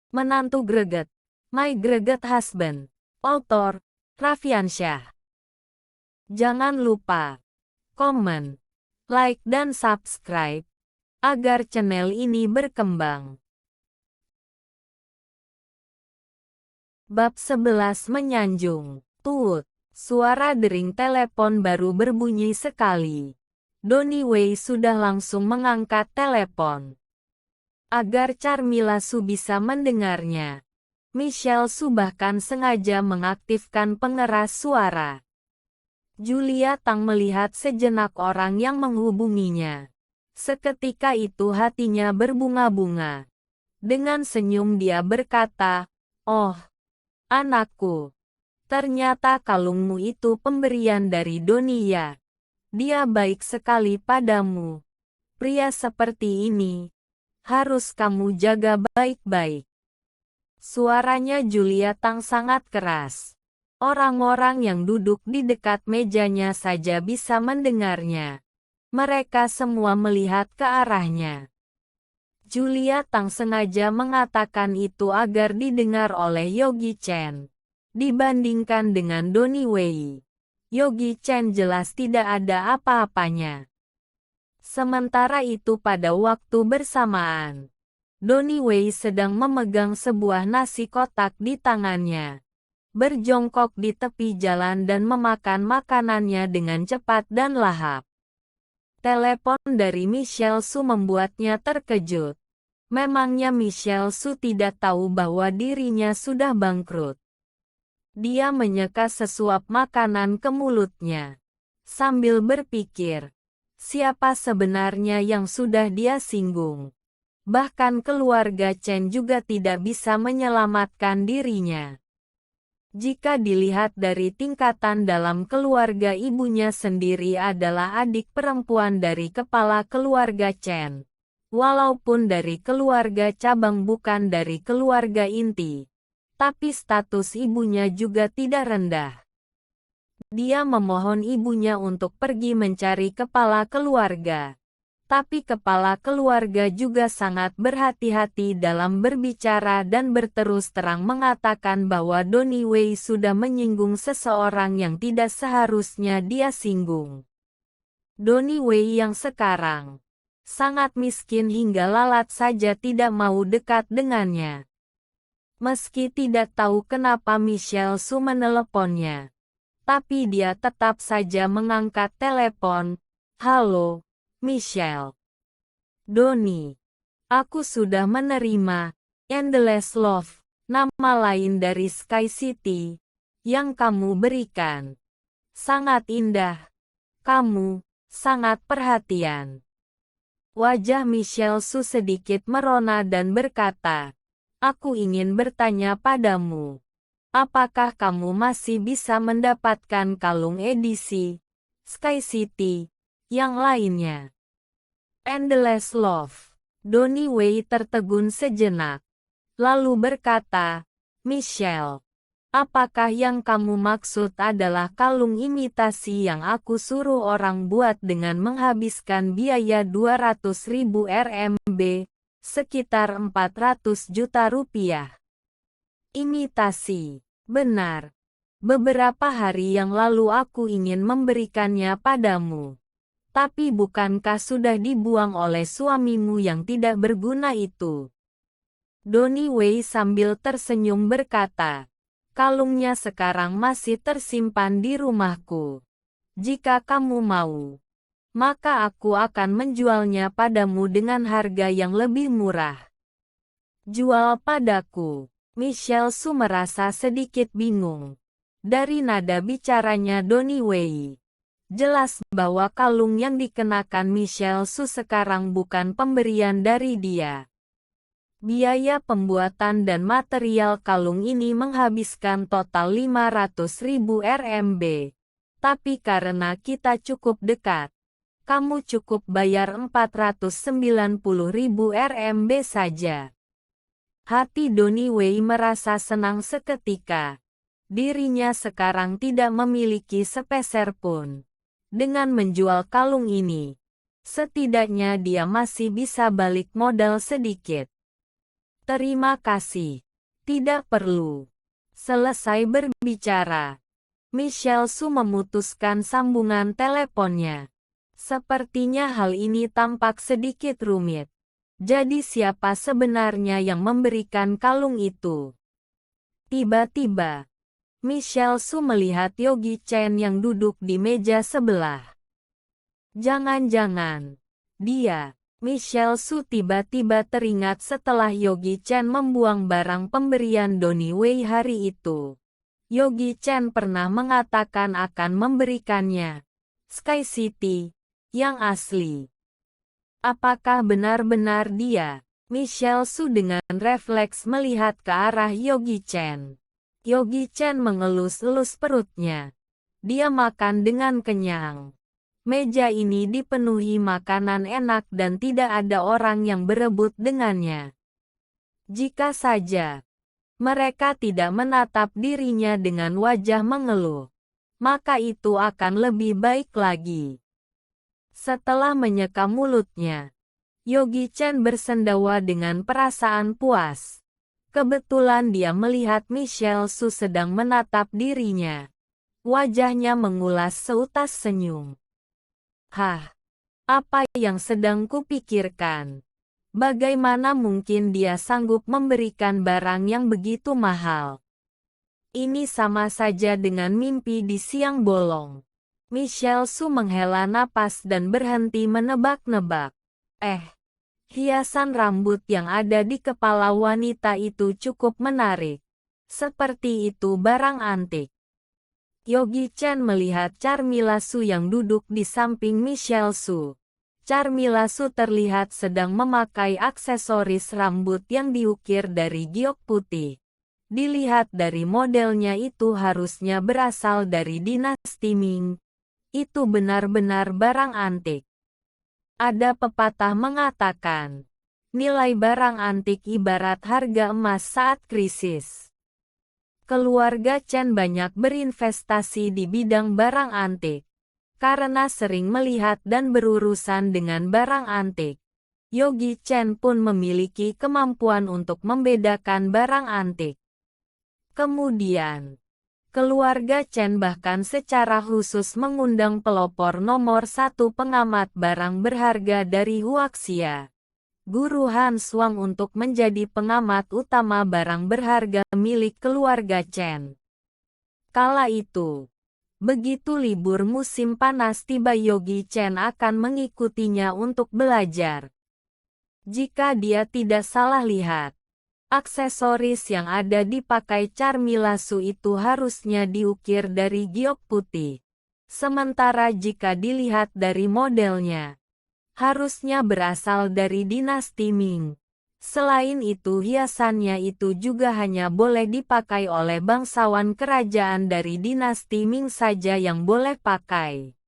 Menantu greget. My Greget Husband. Author, Raffiansyah. Jangan lupa, komen, like dan subscribe, agar channel ini berkembang. Bab 11 menyanjung. Tut. Suara dering telepon baru berbunyi sekali. Donnie Wei sudah langsung mengangkat telepon. Agar Carmilla Su bisa mendengarnya, Michelle Su bahkan sengaja mengaktifkan pengeras suara. Julia Tang melihat sejenak orang yang menghubunginya. Seketika itu hatinya berbunga-bunga. Dengan senyum dia berkata, "Oh, anakku. Ternyata kalungmu itu pemberian dari Donnie ya. Dia baik sekali padamu. Pria seperti ini harus kamu jaga baik-baik." Suaranya Julia Tang sangat keras. Orang-orang yang duduk di dekat mejanya saja bisa mendengarnya. Mereka semua melihat ke arahnya. Julia Tang sengaja mengatakan itu agar didengar oleh Yogi Chen. Dibandingkan dengan Donnie Wei, Yogi Chen jelas tidak ada apa-apanya. Sementara itu pada waktu bersamaan, Donnie Wei sedang memegang sebuah nasi kotak di tangannya. Berjongkok di tepi jalan dan memakan makanannya dengan cepat dan lahap. Telepon dari Michelle Su membuatnya terkejut. Memangnya Michelle Su tidak tahu bahwa dirinya sudah bangkrut. Dia menyeka sesuap makanan ke mulutnya. Sambil berpikir, siapa sebenarnya yang sudah dia singgung? Bahkan keluarga Chen juga tidak bisa menyelamatkan dirinya. Jika dilihat dari tingkatan dalam keluarga, ibunya sendiri adalah adik perempuan dari kepala keluarga Chen. Walaupun dari keluarga cabang bukan dari keluarga inti, tapi status ibunya juga tidak rendah. Dia memohon ibunya untuk pergi mencari kepala keluarga. Tapi kepala keluarga juga sangat berhati-hati dalam berbicara dan berterus terang mengatakan bahwa Donnie Wei sudah menyinggung seseorang yang tidak seharusnya dia singgung. Donnie Wei yang sekarang sangat miskin hingga lalat saja tidak mau dekat dengannya. Meski tidak tahu kenapa Michelle Su meneleponnya, tapi dia tetap saja mengangkat telepon. "Halo, Michelle. Donnie. Aku sudah menerima Endless Love, nama lain dari Sky City, yang kamu berikan. Sangat indah. Kamu sangat perhatian." Wajah Michelle Su sedikit merona dan berkata, "Aku ingin bertanya padamu. Apakah kamu masih bisa mendapatkan kalung edisi Sky City yang lainnya?" Endless Love. Donnie Wei tertegun sejenak. Lalu berkata, "Michelle, apakah yang kamu maksud adalah kalung imitasi yang aku suruh orang buat dengan menghabiskan biaya 200.000 RMB, sekitar 400 juta rupiah? Imitasi. Benar. Beberapa hari yang lalu aku ingin memberikannya padamu. Tapi bukankah sudah dibuang oleh suamimu yang tidak berguna itu?" Donnie Wei sambil tersenyum berkata, "Kalungnya sekarang masih tersimpan di rumahku. Jika kamu mau, maka aku akan menjualnya padamu dengan harga yang lebih murah." "Jual padaku?" Michelle Su merasa sedikit bingung. Dari nada bicaranya Donnie Wei, jelas bahwa kalung yang dikenakan Michelle Su sekarang bukan pemberian dari dia. Biaya pembuatan dan material kalung ini menghabiskan total 500.000 RMB. Tapi karena kita cukup dekat, kamu cukup bayar 490.000 RMB saja. Hati Donnie Wei merasa senang seketika. Dirinya sekarang tidak memiliki sepeser pun. Dengan menjual kalung ini, setidaknya dia masih bisa balik modal sedikit. Terima kasih. Tidak perlu. Selesai berbicara, Michelle Su memutuskan sambungan teleponnya. Sepertinya hal ini tampak sedikit rumit. Jadi siapa sebenarnya yang memberikan kalung itu? Tiba-tiba, Michelle Su melihat Yogi Chen yang duduk di meja sebelah. Jangan-jangan dia. Michelle Su tiba-tiba teringat setelah Yogi Chen membuang barang pemberian Donnie Wei hari itu. Yogi Chen pernah mengatakan akan memberikannya Sky City yang asli. Apakah benar-benar dia? Michelle Su dengan refleks melihat ke arah Yogi Chen. Yogi Chen mengelus-elus perutnya. Dia makan dengan kenyang. Meja ini dipenuhi makanan enak dan tidak ada orang yang berebut dengannya. Jika saja mereka tidak menatap dirinya dengan wajah mengeluh, maka itu akan lebih baik lagi. Setelah menyeka mulutnya, Yogi Chen bersendawa dengan perasaan puas. Kebetulan dia melihat Michelle Su sedang menatap dirinya. Wajahnya mengulas seutas senyum. Hah, apa yang sedang kupikirkan? Bagaimana mungkin dia sanggup memberikan barang yang begitu mahal? Ini sama saja dengan mimpi di siang bolong. Michelle Su menghela napas dan berhenti menebak-nebak. Hiasan rambut yang ada di kepala wanita itu cukup menarik. Seperti itu barang antik. Yogi Chen melihat Charmila Su yang duduk di samping Michelle Su. Charmila Su terlihat sedang memakai aksesoris rambut yang diukir dari giok putih. Dilihat dari modelnya itu harusnya berasal dari dinasti Ming. Itu benar-benar barang antik. Ada pepatah mengatakan, nilai barang antik ibarat harga emas saat krisis. Keluarga Chen banyak berinvestasi di bidang barang antik. Karena sering melihat dan berurusan dengan barang antik, Yogi Chen pun memiliki kemampuan untuk membedakan barang antik. Kemudian, keluarga Chen bahkan secara khusus mengundang pelopor nomor 1 pengamat barang berharga dari Huaxia, Guru Han Shuang untuk menjadi pengamat utama barang berharga milik keluarga Chen. Kala itu, begitu libur musim panas tiba Yogi Chen akan mengikutinya untuk belajar. Jika dia tidak salah lihat, aksesoris yang ada dipakai Charmila Su itu harusnya diukir dari giok putih. Sementara jika dilihat dari modelnya, harusnya berasal dari dinasti Ming. Selain itu hiasannya itu juga hanya boleh dipakai oleh bangsawan kerajaan dari dinasti Ming saja yang boleh pakai.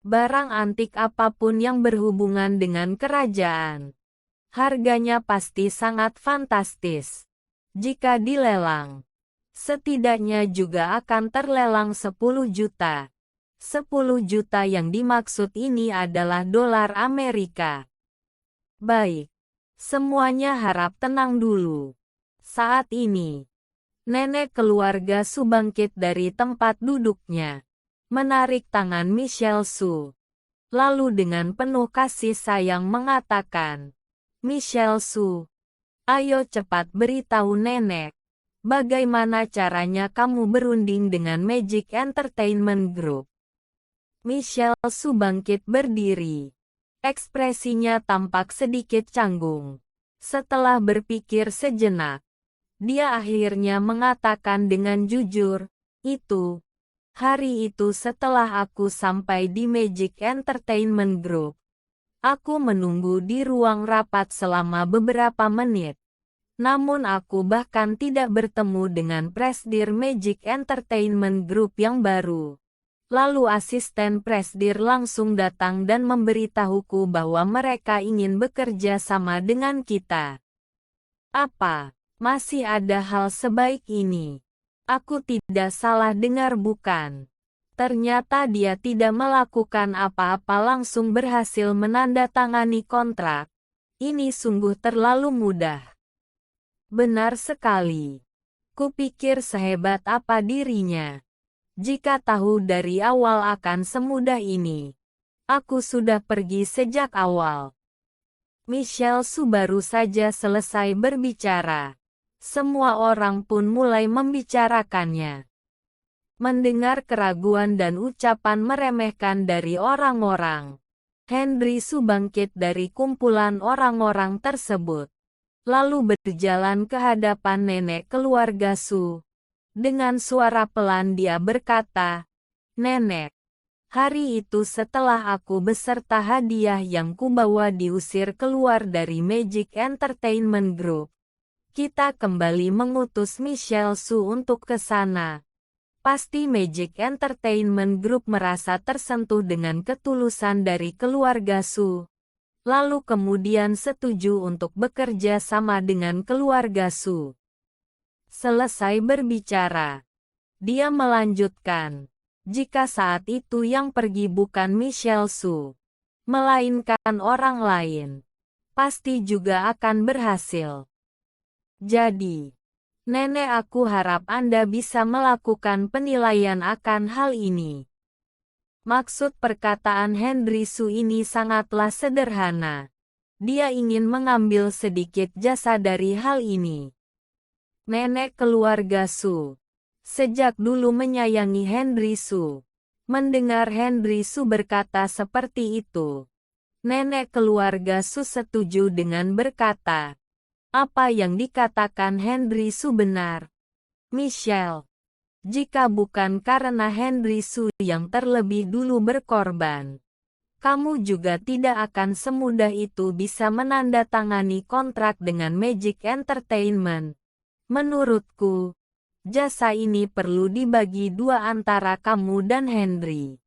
Barang antik apapun yang berhubungan dengan kerajaan, harganya pasti sangat fantastis. Jika dilelang, setidaknya juga akan terlelang 10 juta. 10 juta yang dimaksud ini adalah dolar Amerika. Baik, semuanya harap tenang dulu. Saat ini, nenek keluarga Su bangkit dari tempat duduknya, menarik tangan Michelle Su. Lalu dengan penuh kasih sayang mengatakan, Michelle Su, ayo cepat beritahu nenek, bagaimana caranya kamu berunding dengan Magic Entertainment Group. Michelle Su bangkit berdiri. Ekspresinya tampak sedikit canggung. Setelah berpikir sejenak, dia akhirnya mengatakan dengan jujur, hari itu setelah aku sampai di Magic Entertainment Group, aku menunggu di ruang rapat selama beberapa menit. Namun aku bahkan tidak bertemu dengan presidir Magic Entertainment Group yang baru. Lalu asisten presidir langsung datang dan memberitahuku bahwa mereka ingin bekerja sama dengan kita. Apa? Masih ada hal sebaik ini? Aku tidak salah dengar bukan? Ternyata dia tidak melakukan apa-apa langsung berhasil menandatangani kontrak. Ini sungguh terlalu mudah. Benar sekali. Kupikir sehebat apa dirinya. Jika tahu dari awal akan semudah ini, aku sudah pergi sejak awal. Michelle Su baru saja selesai berbicara. Semua orang pun mulai membicarakannya. Mendengar keraguan dan ucapan meremehkan dari orang-orang, Henry Su bangkit dari kumpulan orang-orang tersebut, lalu berjalan ke hadapan nenek keluarga Su. Dengan suara pelan dia berkata, "Nenek, hari itu setelah aku beserta hadiah yang kubawa diusir keluar dari Magic Entertainment Group, kita kembali mengutus Michelle Su untuk ke sana. Pasti Magic Entertainment Group merasa tersentuh dengan ketulusan dari keluarga Su, lalu kemudian setuju untuk bekerja sama dengan keluarga Su." Selesai berbicara, dia melanjutkan, "Jika saat itu yang pergi bukan Michelle Su, melainkan orang lain, pasti juga akan berhasil. Jadi, nenek, aku harap Anda bisa melakukan penilaian akan hal ini." Maksud perkataan Henry Su ini sangatlah sederhana. Dia ingin mengambil sedikit jasa dari hal ini. Nenek keluarga Su sejak dulu menyayangi Henry Su. Mendengar Henry Su berkata seperti itu, nenek keluarga Su setuju dengan berkata, "Apa yang dikatakan Henry Su benar. Michelle, jika bukan karena Henry Su yang terlebih dulu berkorban, kamu juga tidak akan semudah itu bisa menandatangani kontrak dengan Magic Entertainment. Menurutku, jasa ini perlu dibagi dua antara kamu dan Henry."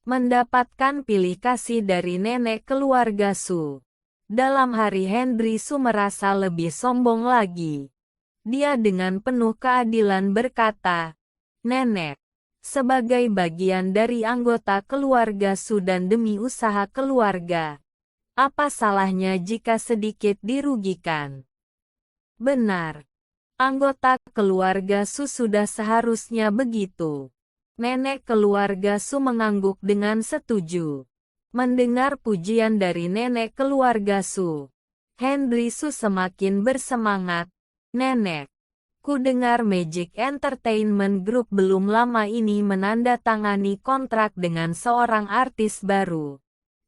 Mendapatkan pilih kasih dari nenek keluarga Su, dalam hari Henry Su merasa lebih sombong lagi. Dia dengan penuh keadilan berkata, "Nenek, sebagai bagian dari anggota keluarga Su dan demi usaha keluarga, apa salahnya jika sedikit dirugikan?" Benar. Anggota keluarga Su sudah seharusnya begitu. Nenek keluarga Su mengangguk dengan setuju. Mendengar pujian dari nenek keluarga Su, Henry Su semakin bersemangat. "Nenek, ku dengar Magic Entertainment Group belum lama ini menandatangani kontrak dengan seorang artis baru.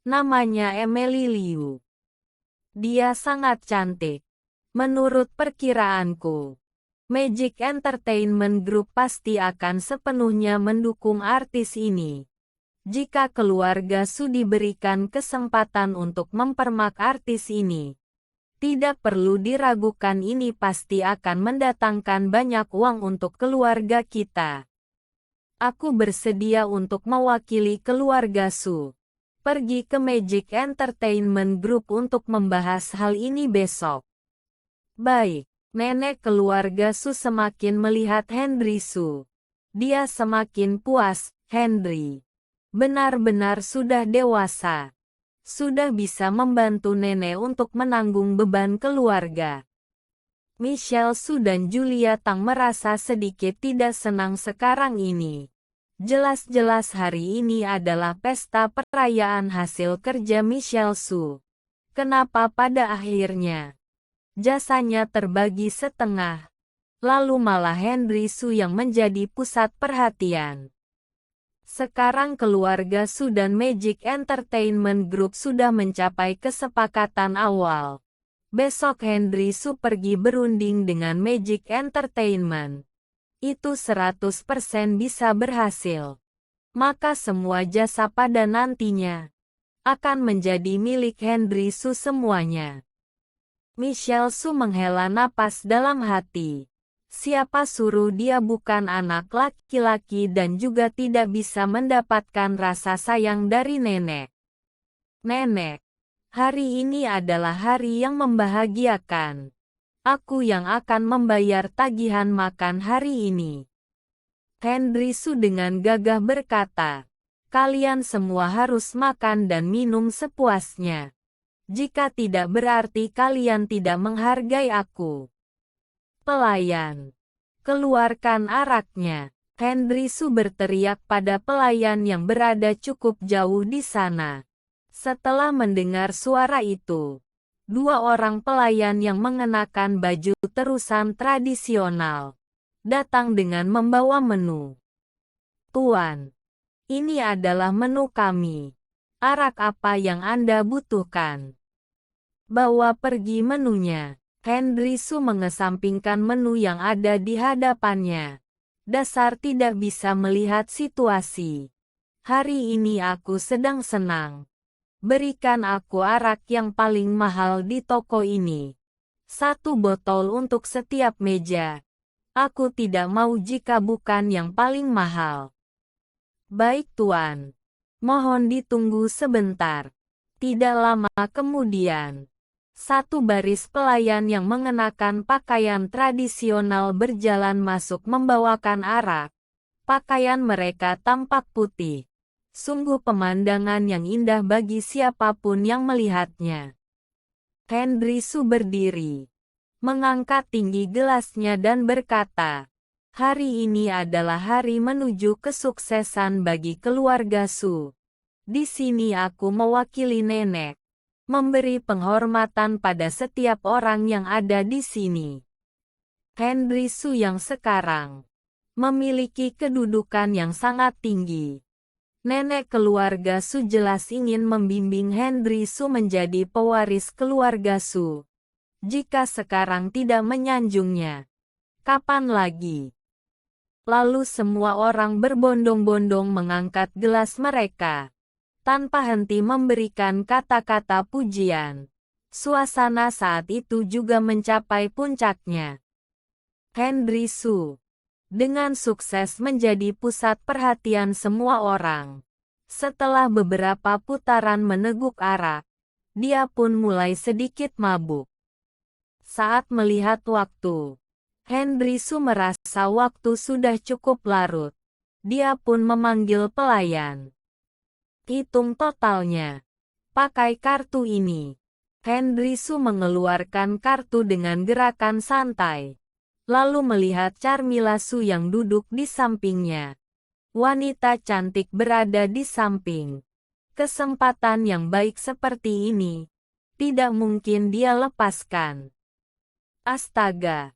Namanya Emily Liu. Dia sangat cantik. Menurut perkiraanku, Magic Entertainment Group pasti akan sepenuhnya mendukung artis ini. Jika keluarga Su diberikan kesempatan untuk mempermak artis ini, tidak perlu diragukan ini pasti akan mendatangkan banyak uang untuk keluarga kita. Aku bersedia untuk mewakili keluarga Su pergi ke Magic Entertainment Group untuk membahas hal ini besok." Baik, nenek keluarga Su semakin melihat Henry Su. Dia semakin puas. Henry benar-benar sudah dewasa. Sudah bisa membantu nenek untuk menanggung beban keluarga. Michelle Su dan Julia Tang merasa sedikit tidak senang sekarang ini. Jelas-jelas hari ini adalah pesta perayaan hasil kerja Michelle Su. Kenapa pada akhirnya jasanya terbagi setengah, lalu malah Henry Su yang menjadi pusat perhatian? Sekarang keluarga Su dan Magic Entertainment Group sudah mencapai kesepakatan awal. Besok Henry Su pergi berunding dengan Magic Entertainment. Itu 100% bisa berhasil. Maka semua jasa pada nantinya akan menjadi milik Henry Su semuanya. Michelle Su menghela napas dalam hati. Siapa suruh dia bukan anak laki-laki dan juga tidak bisa mendapatkan rasa sayang dari nenek. "Nenek, hari ini adalah hari yang membahagiakan. Aku yang akan membayar tagihan makan hari ini." Henry Su dengan gagah berkata, "Kalian semua harus makan dan minum sepuasnya. Jika tidak berarti kalian tidak menghargai aku." Pelayan, keluarkan araknya. Henry Su berteriak pada pelayan yang berada cukup jauh di sana. Setelah mendengar suara itu, dua orang pelayan yang mengenakan baju terusan tradisional datang dengan membawa menu. Tuan, ini adalah menu kami. Arak apa yang Anda butuhkan? Bawa pergi menunya. Henry Su mengesampingkan menu yang ada di hadapannya. Dasar tidak bisa melihat situasi. Hari ini aku sedang senang. Berikan aku arak yang paling mahal di toko ini. 1 botol untuk setiap meja. Aku tidak mau jika bukan yang paling mahal. Baik tuan. Mohon ditunggu sebentar. Tidak lama kemudian, 1 baris pelayan yang mengenakan pakaian tradisional berjalan masuk membawakan arak. Pakaian mereka tampak putih. Sungguh pemandangan yang indah bagi siapapun yang melihatnya. Henry Su berdiri, mengangkat tinggi gelasnya dan berkata, "Hari ini adalah hari menuju kesuksesan bagi keluarga Su. Di sini aku mewakili nenek, memberi penghormatan pada setiap orang yang ada di sini." Henry Su yang sekarang memiliki kedudukan yang sangat tinggi. Nenek keluarga Su jelas ingin membimbing Henry Su menjadi pewaris keluarga Su. Jika sekarang tidak menyanjungnya, kapan lagi? Lalu semua orang berbondong-bondong mengangkat gelas mereka, tanpa henti memberikan kata-kata pujian. Suasana saat itu juga mencapai puncaknya. Henry Su, dengan sukses menjadi pusat perhatian semua orang. Setelah beberapa putaran meneguk arak, dia pun mulai sedikit mabuk. Saat melihat waktu, Henry Su merasa waktu sudah cukup larut. Dia pun memanggil pelayan. Hitung totalnya. Pakai kartu ini. Henry Su mengeluarkan kartu dengan gerakan santai. Lalu melihat Charmila Su yang duduk di sampingnya. Wanita cantik berada di samping. Kesempatan yang baik seperti ini, tidak mungkin dia lepaskan. Astaga.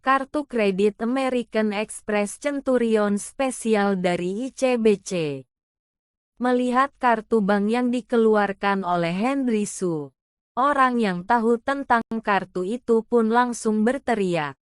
Kartu kredit American Express Centurion spesial dari ICBC. Melihat kartu bank yang dikeluarkan oleh Henry Su, orang yang tahu tentang kartu itu pun langsung berteriak.